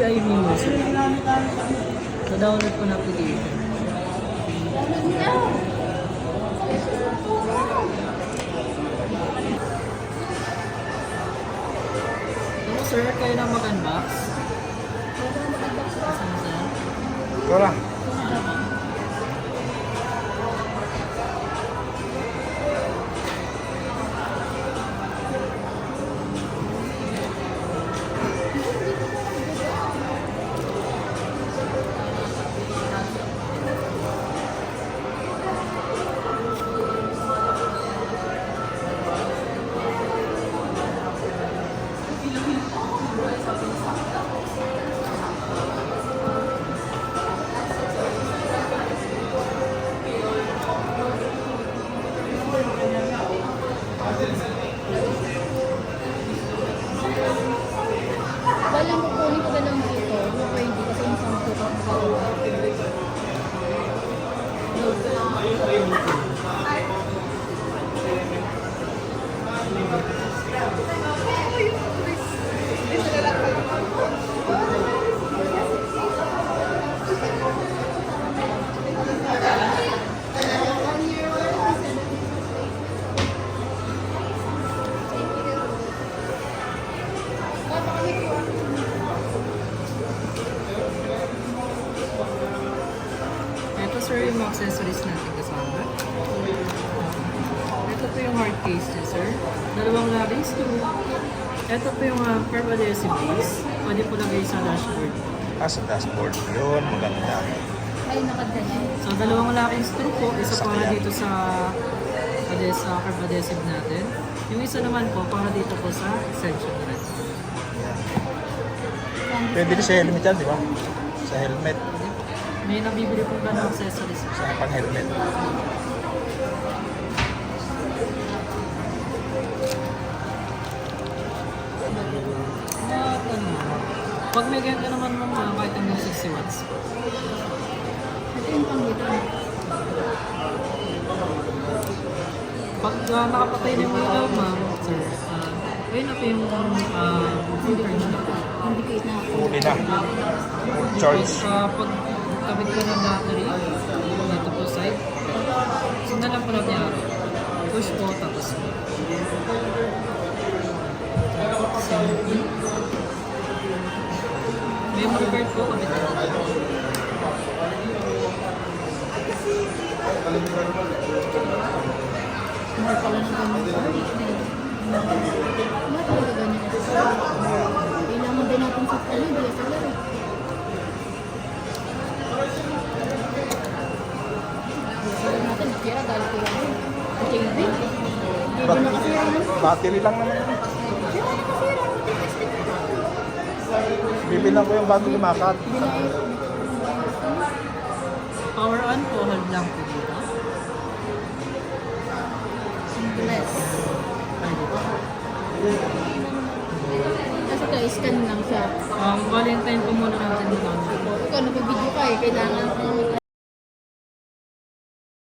ay music. So, download ko na application. So, sir, kayo na mag-unbox. Ito lang. Balang kukunin ko na lang dito. Pwede kasi yung sampo ko. Ito, sir, yung mga accessories natin kasama. Ito po yung hard case niya, sir. Dalawang labing screw. Ito po yung curve adhesive base. Pwede po lagay sa dashboard. Sa dashboard. Yun, maganda. Ay, nakadala. So, dalawang laking screw po. Isa para Sakyan. dito sa curve adhesive natin. Yung isa naman po, para dito po sa extension thread. Pwede rin sa helmet yan, di ba? Sa helmet. May nabibili po ba ng accessories? Sa pang helmet. Pag may ganyan ka naman mga kahit hanggang 60 watts. Ito yung pang-dito. Pag nakapatay na yung ilaw, ma'am, sir, ayun na po yung full charge na po. Indicate na ako. Huli na. Full charge. Pag kabit ko ng battery, dito po side, sundan lang po lang niya. Push po, tapos memory card po, kabit na dito. Hindi pala na ganyan. Bakit talaga ganyan? Kailangan din natin sa DSLR eh. DSLR natin, nasira dahil ko lang yun. JB. JB na kasi yan. Battery lang naman. Sira na kasi yan. Bibilang ko yung bago lumakat. Hindi na eh. Power on po, hold lang po dito. Bless. Ay, dito. Kasi ito, scan lang siya. Valentine po muna natin doon. Ikaw, nag-video ka eh. Kailangan